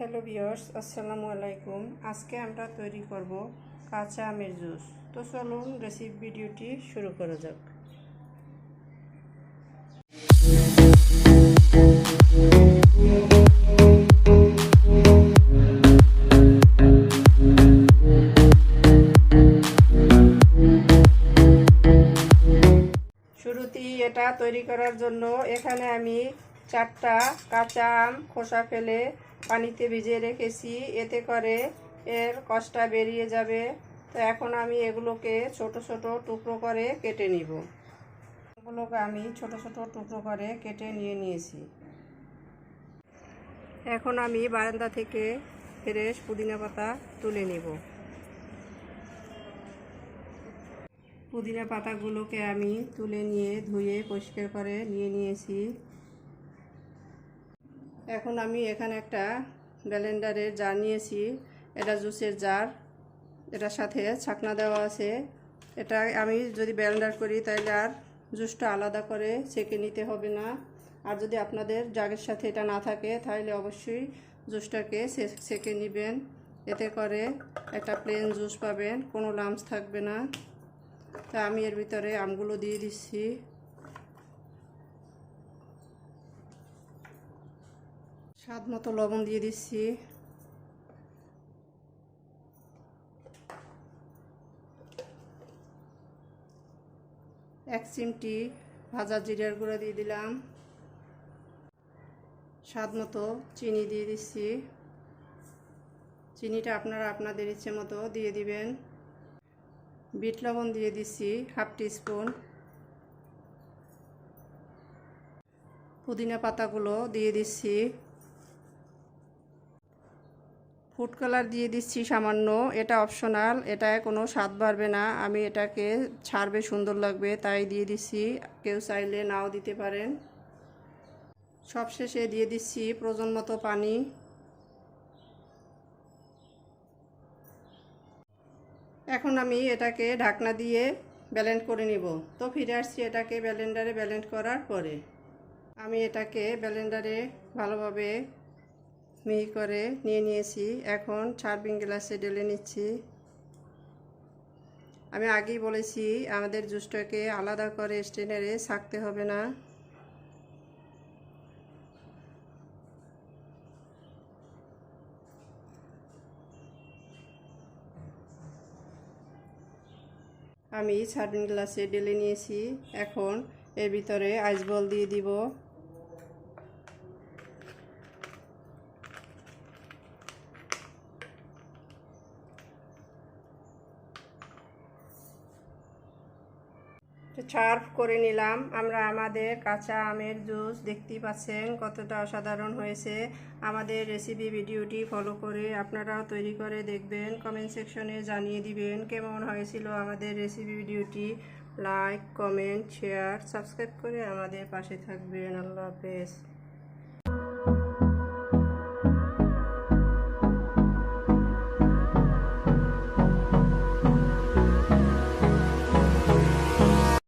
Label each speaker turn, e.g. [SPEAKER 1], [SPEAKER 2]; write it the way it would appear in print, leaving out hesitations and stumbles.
[SPEAKER 1] Hello viewers, আসসালামু আলাইকুম। আজকে আমরা তৈরি করব কাঁচা আমের জুস। তো চলুন রেসিপি ভিডিওটি শুরু করা যাক। শুরুতেই এটা তৈরি করার জন্য এখানে আমি 4টা কাঁচা আম খোসা ফেলে পানিতে ভিজিয়ে রেখেছি, এতে করে এর কষটা বেরিয়ে যাবে। তো এখন আমি এগুলোকে ছোট ছোট টুকরো করে কেটে নিব। এগুলোকে আমি ছোট ছোট টুকরো করে কেটে নিয়েছি। এখন আমি বারান্দা থেকে ফ্রেশ পুদিনা পাতা তুলে নিব। পুদিনা পাতাগুলোকে আমি তুলে নিয়ে ধুয়ে পরিষ্কার করে নিয়েছি। এখন আমি এখানে একটা ব্লেন্ডারের জার নিয়েছি। এটা জুসের জার, এটার সাথে ছাকনা দেওয়া আছে। এটা আমি যদি ব্লেন্ডার করি তাহলে আর জুসটা আলাদা করে ছেঁকে নিতে হবে না। আর যদি আপনাদের জারের সাথে এটা না থাকে তাহলে অবশ্যই জুসটাকে ছেঁকে নেবেন, এতে করে একটা প্লেন জুস পাবেন, কোনো লাম্পস থাকবে না। তা আমি এর ভিতরে আমগুলো দিয়ে দিচ্ছি। স্বাদ মতো লবণ দিয়ে দিচ্ছি। এক চিমটি ভাজা জিরার গুঁড়া দিয়ে দিলাম। স্বাদ মতো চিনি দিয়ে দিচ্ছি। চিনিটা আপনারা আপনাদের ইচ্ছে মতো দিয়ে দিবেন। বিট লবণ দিয়ে দিচ্ছি হাফ টিস্পুন। পুদিনা পাতাগুলো দিয়ে দিচ্ছি। ফুড কালার দিয়ে দিচ্ছি সামান্য, এটা অপশনাল, এটায় কোনো স্বাদ বাড়বে না, আমি এটাকে ছাড়বে সুন্দর লাগবে তাই দিয়ে দিচ্ছি, কেউ চাইলে নাও দিতে পারেন। সবশেষে দিয়ে দিচ্ছি প্রয়োজন মতো পানি। এখন আমি এটাকে ঢাকনা দিয়ে ব্লেন্ড করে নিব। তো ফিরে আসছি এটাকে ব্লেন্ডারে ব্লেন্ড করার পরে। আমি এটাকে ব্লেন্ডারে ভালোভাবে মিহি করে নিয়েছি। এখন সার্ভিং গ্লাসে ঢেলে নিচ্ছি। আমি আগেই বলেছি আমাদের জুসটাকে আলাদা করে স্ট্রেনারে ছাঁকতে হবে না। আমি সার্ভিং গ্লাসে ঢেলে নিয়েছি। এখন এর ভিতরে আইস বল দিয়ে দিব। সার্ভ করে নিলাম আমরা আমাদের কাঁচা আমের জুস। দেখতেই পাচ্ছেন কতটা অসাধারণ হয়েছে। আমাদের রেসিপি ভিডিওটি ফলো করে আপনারাও তৈরি করে দেখবেন, কমেন্ট সেকশনে জানিয়ে দিবেন কেমন হয়েছিল আমাদের রেসিপি ভিডিওটি। লাইক, কমেন্ট, শেয়ার, সাবস্ক্রাইব করে আমাদের পাশে থাকবেন। আল্লাহ হাফেজ।